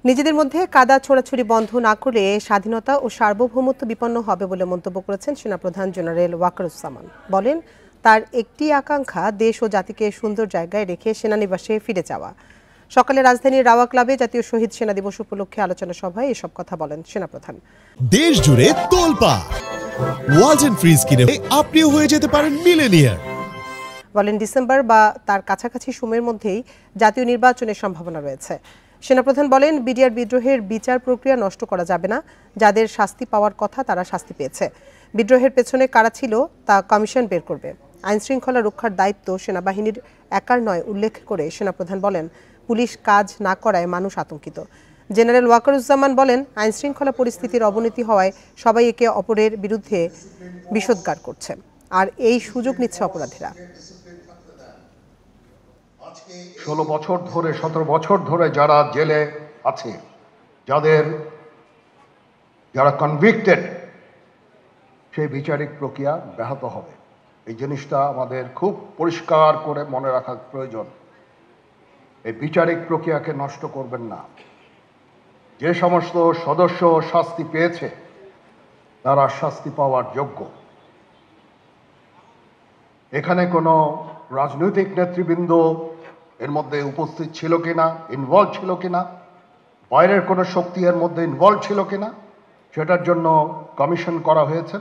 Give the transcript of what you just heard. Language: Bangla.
নিজেদের মধ্যে কাদা ছোড়াছুড়ি বন্ধ না করলে স্বাধীনতা ও সার্বভৌমত্ব বিপন্ন হবে বলে মন্তব্য করেছেন সেনাপ্রধান জেনারেল ওয়াকারুজ্জামান। বলেন, তার একটি আকাঙ্ক্ষা দেশ ও জাতিকে সুন্দর জায়গায় রেখে সেনানিবাসে ফিরে যাওয়া। সকালে রাজধানীর রাওয়া ক্লাবে জাতীয় শহীদ সেনা দিবস উপলক্ষে আলোচনা সভায় এসব কথা বলেন সেনাপ্রধান। দেশ জুড়ে তোলপাড় ওয়ালটন ফ্রিজ কিনে আপনিও হয়ে যেতে পারেন মিলেনিয়ার। বলেন, ডিসেম্বর বা তার কাছাকাছি সময়ের মধ্যেই জাতীয় নির্বাচনের সম্ভাবনা রয়েছে। সেনাপ্রধান বলেন, বিডিআর বিদ্রোহের বিচার প্রক্রিয়া নষ্ট করা যাবে না। যাদের শাস্তি পাওয়ার কথা তারা শাস্তি পেয়েছে। বিদ্রোহের পেছনে কারা ছিল তা কমিশন বের করবে। আইন শৃঙ্খলা রক্ষার দায়িত্ব সেনাবাহিনীর একার নয় উল্লেখ করে সেনাপ্রধান বলেন, পুলিশ কাজ না করায় মানুষ আতঙ্কিত। জেনারেল ওয়াকারুজ্জামান বলেন, আইন শৃঙ্খলা পরিস্থিতির অবনতি হওয়ায় সবাই একে অপরের বিরুদ্ধে বিষোদ্গার করছে, আর এই সুযোগ নিচ্ছে অপরাধীরা। 16 বছর ধরে 17 বছর ধরে যারা জেলে আছে, যারা কনভিক্টেড, সেই বিচারিক প্রক্রিয়া ব্যাহত হবে। এই জিনিসটা আমাদের খুব পরিষ্কার করে মনে রাখা প্রয়োজন। এই বিচারিক প্রক্রিয়াকে নষ্ট করবেন না। যে সমস্ত সদস্য শাস্তি পেয়েছে তারা শাস্তি পাওয়ার যোগ্য। এখানে কোনো রাজনৈতিক নেতৃবৃন্দ এর মধ্যে উপস্থিত ছিল কিনা, ইনভলভ ছিল কিনা, বাইরের কোনো শক্তি এর মধ্যে ইনভলভ ছিল কিনা, সেটার জন্য কমিশন করা হয়েছে।